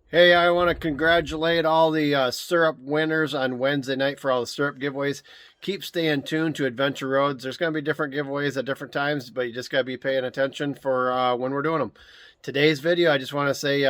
Hey, I want to congratulate all the syrup winners on Wednesday night for all the syrup giveaways. Keep staying tuned to Adventure Roads. There's going to be different giveaways at different times, but you just got to be paying attention for when we're doing them. Today's video, I just want to say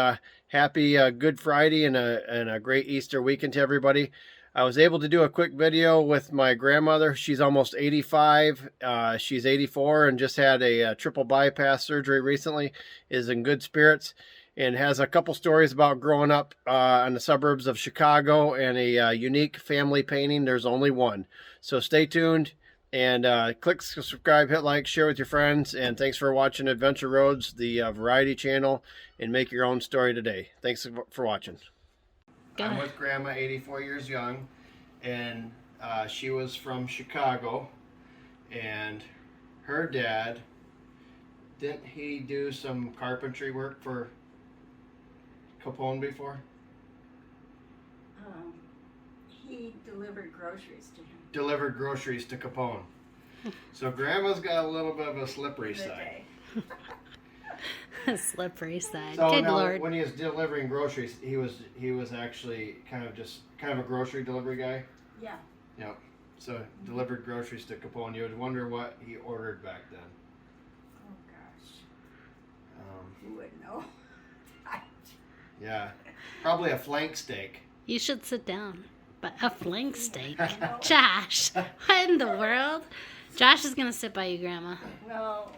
happy Good Friday and a great Easter weekend to everybody. I was able to do a quick video with my grandmother. She's almost 85. She's 84 and just had a triple bypass surgery recently, is in good spirits, and has a couple stories about growing up in the suburbs of Chicago and a unique family painting. There's only one. So stay tuned and click subscribe, hit like, share with your friends, and thanks for watching Adventure Roads, the variety channel, and make your own story today. Thanks for watching. I'm with Grandma, 84 years young, and she was from Chicago, and her dad, didn't he do some carpentry work for Capone before? He delivered groceries to him. Delivered groceries to Capone. So Grandma's got a little bit of a slippery side. A slippery side. So Good now, Lord. when he was delivering groceries, he was actually kind of a grocery delivery guy. Yeah. Yep. So delivered groceries to Capone. You would wonder what he ordered back then. Oh gosh. Who would know? Yeah, probably a flank steak. You should sit down. But a flank steak. Josh, what in the world? Josh is going to sit by you, Grandma. Well,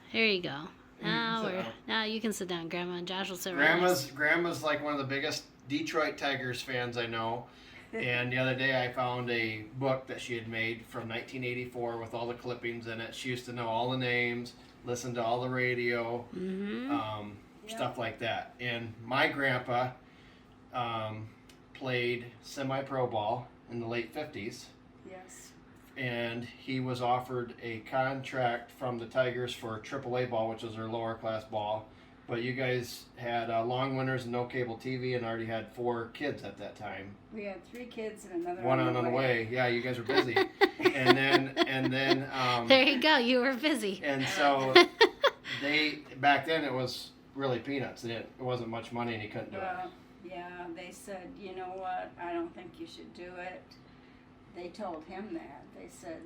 Here you go. Now you can sit down, Grandma, and Josh will sit right next. Grandma's like one of the biggest Detroit Tigers fans I know. And the other day I found a book that she had made from 1984 with all the clippings in it. She used to know all the names, listen to all the radio, stuff like that. And my grandpa played semi-pro ball in the late 50s. yes. And he was offered a contract from the Tigers for AAA ball, which was their lower class ball. But you guys had long winters and no cable TV, and already had 4 kids at that time. We had 3 kids and another One on the way. Yeah, you guys were busy. and then There you go. You were busy. And so back then it was really peanuts. It wasn't much money, and he couldn't do it. Yeah, they said, you know what, I don't think you should do it. They told him that. They said,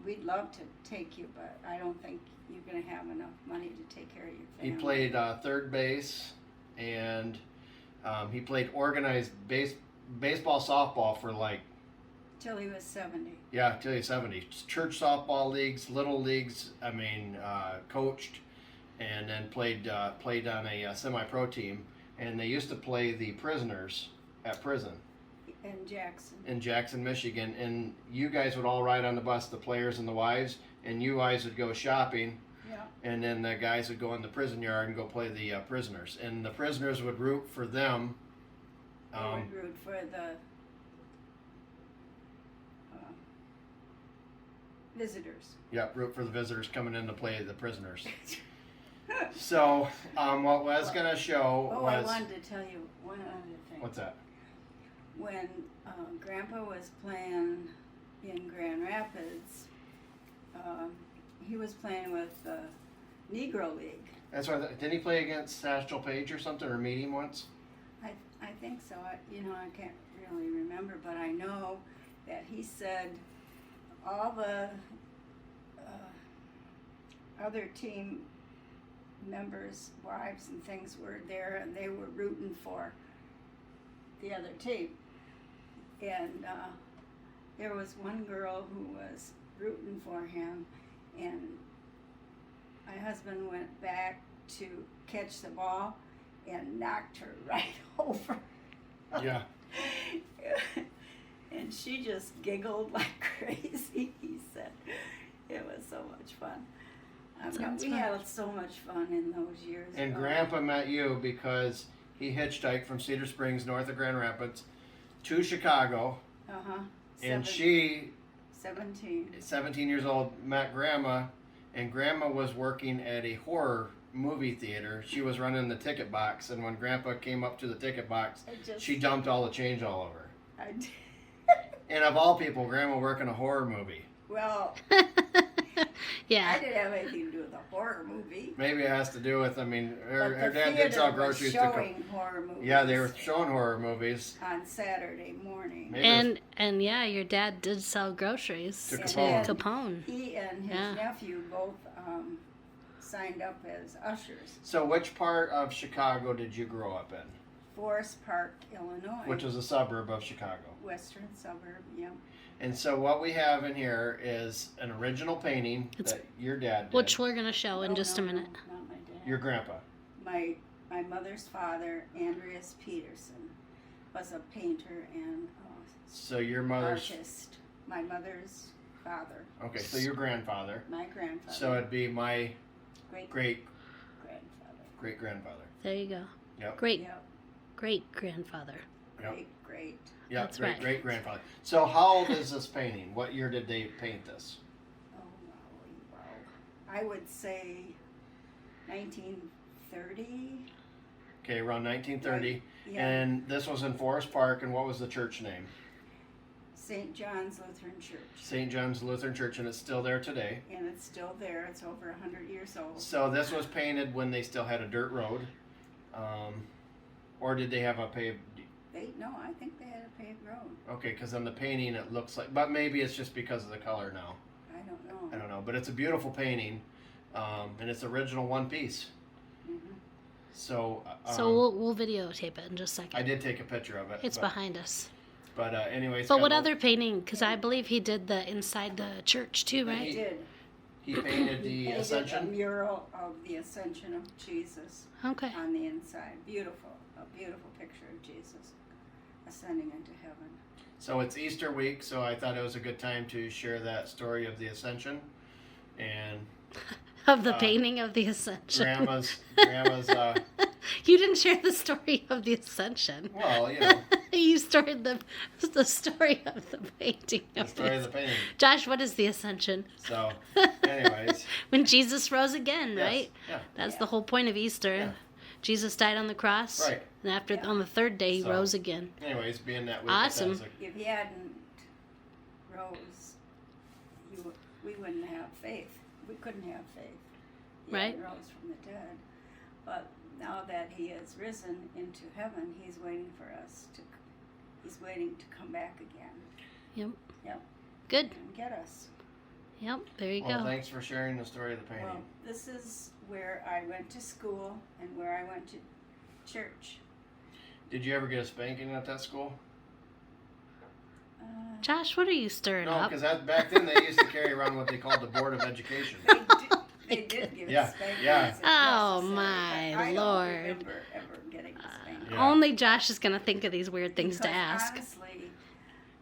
we'd love to take you, but I don't think you're going to have enough money to take care of your family. He played third base, and he played organized baseball, softball for till he was 70. Yeah, till he was 70. Church softball leagues, little leagues. Coached, and then played on a semi-pro team. And they used to play the prisoners at prison. In Jackson, Michigan. And you guys would all ride on the bus, the players and the wives, and you guys would go shopping. Yeah. And then the guys would go in the prison yard and go play the prisoners. And the prisoners would root for them. They would root for the visitors. Yeah, root for the visitors coming in to play the prisoners. So, what was going to show I was... wanted to tell you one other thing. What's that? When Grandpa was playing in Grand Rapids, he was playing with the Negro League. That's right. Didn't he play against Satchel Paige or something, or meet him once? I think so. I can't really remember, but I know that he said all the other team members' wives and things were there, and they were rooting for the other team. And there was one girl who was rooting for him, and my husband went back to catch the ball and knocked her right over. Yeah. And she just giggled like crazy. He said it was so much fun. We had so much fun in those years. And Grandpa met you because he hitchhiked from Cedar Springs, north of Grand Rapids, to Chicago. And she, 17 years old, met Grandma, and Grandma was working at a horror movie theater. She was running the ticket box, and when Grandpa came up to the ticket box, she dumped all the change all over. And of all people, Grandma working a horror movie. Well, Yeah. I didn't have anything to do with the horror movie. Maybe it has to do with, I mean, But her the dad did sell theater was groceries to showing horror movies. Yeah, they were showing horror movies. on Saturday morning. Maybe And yeah, your dad did sell groceries To to Capone. Capone. He and his Yeah. nephew both signed up as ushers. So which part of Chicago did you grow up in? Forest Park, Illinois. Which is a suburb of Chicago. Western suburb, yeah. And so what we have in here is an original painting It's- that your dad did. Which we're going to show in Oh, just no, a minute. No, not my dad. Your grandpa. My mother's father, Andreas Peterson, was a painter and So your mother's... artist. My mother's father, Okay, so your grandfather. my grandfather, So it'd be my great great-great-grandfather. grandfather. There you go. Yep. Great Yep, great grandfather. Yep. great. Yep, That's right. great-great-grandfather. So how old is this painting? What year did they paint this? Oh, wow. I would say 1930. Okay, around 1930. Yeah. And this was in Forest Park, and what was the church name? St. John's Lutheran Church. St. John's Lutheran Church, and it's still there today. And it's still there. It's over 100 years old. So this was painted when they still had a dirt road, or did they have a paved? No, I think they had a paved road. Okay, because on the painting it looks like, but maybe it's just because of the color now. I don't know. I don't know, but it's a beautiful painting, and it's original one piece. Mhm. So, So we'll videotape it in just a second. I did take a picture of it. It's but, behind us. But anyways. But what other painting? Because I believe he did the inside the church too, He right? did. He painted He the painted Ascension. a mural of the Ascension of Jesus Okay. on the inside. Beautiful. A beautiful picture of Jesus ascending into heaven. So it's Easter week, so I thought it was a good time to share that story of the Ascension, and Of the painting of the Ascension. grandma's. You didn't share the story of the Ascension. Well, you know, You started the story of the painting. the story of the painting. Josh, what is the Ascension? So, anyways, When Jesus rose again, yes, right? yeah, That's the whole point of Easter. Yeah. Jesus died on the cross, right. and after Yeah. on the third day he So- rose again. Anyways, being that week, Awesome. that was If he hadn't rose, we wouldn't have faith. We couldn't have faith. He Right. hadn't rose from the dead. But now that he has risen into heaven, he's waiting for us to. He's waiting to come back again Yep. Yep. Good. and get us. Yep. There you well, go. thanks for sharing the story of the painting. Well, this is where I went to school and where I went to church. Did you ever get a spanking at that school? Uh, Josh, what are you stirring No, up? because back then they used to carry around what they called the Board of Education. they did give Yeah, us spankings. yeah. if Oh, necessary, my but I don't Lord. remember ever getting a spanking. Yeah. Only Josh is gonna think of these weird things to Because ask. Honestly,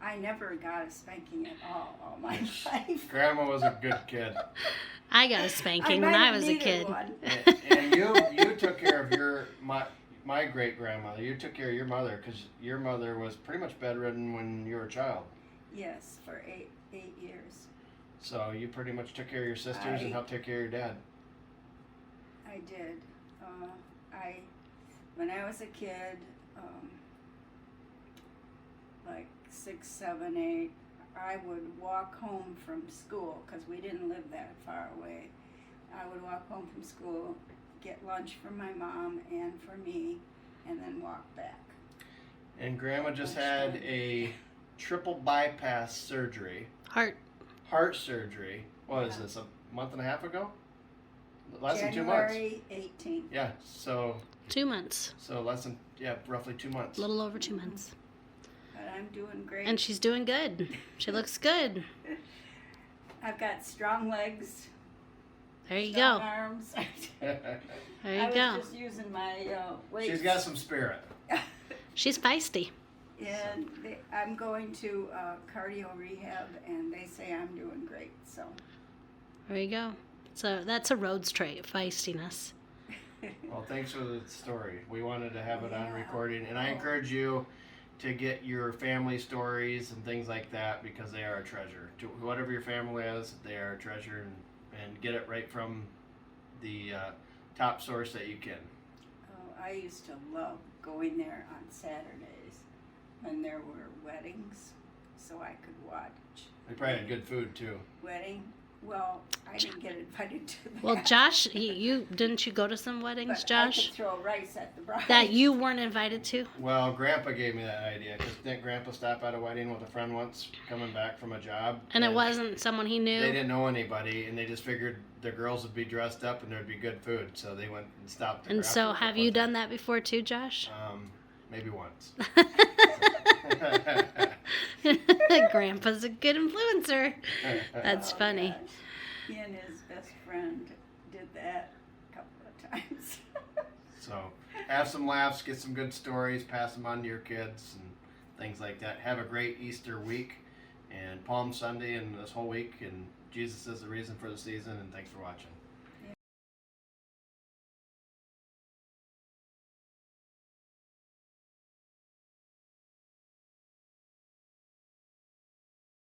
I never got a spanking at all my life. Grandma was a good kid, I got a spanking when might I have was a needed kid. one. and you took care of my great grandmother. You took care of your mother because your mother was pretty much bedridden when you were a child. Yes, for eight years. So you pretty much took care of your sisters and helped take care of your dad. I did. When I was a kid, like 6, 7, 8, I would walk home from school because we didn't live that far away. I would walk home from school, get lunch for my mom and for me, and then walk back. And Grandma just had a triple bypass surgery, heart surgery. What is Yeah. this, a month and a half ago? Less than 2 months. January 18th. Yeah, so 2 months. roughly 2 months. A little over 2 months. But I'm doing great. And she's doing good. She looks good. I've got strong legs, There you strong go. arms. There I you was go. just using my weights. She's got some spirit. She's feisty. And I'm going to cardio rehab, and they say I'm doing great. So There you go. So that's a Rhoades trait, feistiness. Well, thanks for the story. We wanted to have it on Yeah. recording, and I Oh. encourage you to get your family stories and things like that because they are a treasure. To whatever your family is, they are a treasure, and get it right from the top source that you can. I used to love going there on Saturdays when there were weddings, so I could watch They probably had good food too. wedding Well, I didn't get invited to that. Well, Josh, you didn't you go to some But weddings, I Josh, could throw rice at the bride. that you weren't invited to? Well, Grandpa gave me that idea because didn't Grandpa stop at a wedding with a friend once, coming back from a job? And it wasn't someone he knew? They didn't know anybody, and they just figured the girls would be dressed up and there'd be good food, so they went and stopped. And so, have you done that before too, Josh? Maybe once. Grandpa's a good influencer. That's Oh, funny. gosh. He and his best friend did that a couple of times. So, have some laughs, get some good stories, pass them on to your kids, and things like that. Have a great Easter week, and Palm Sunday, and this whole week, and Jesus is the reason for the season, and thanks for watching.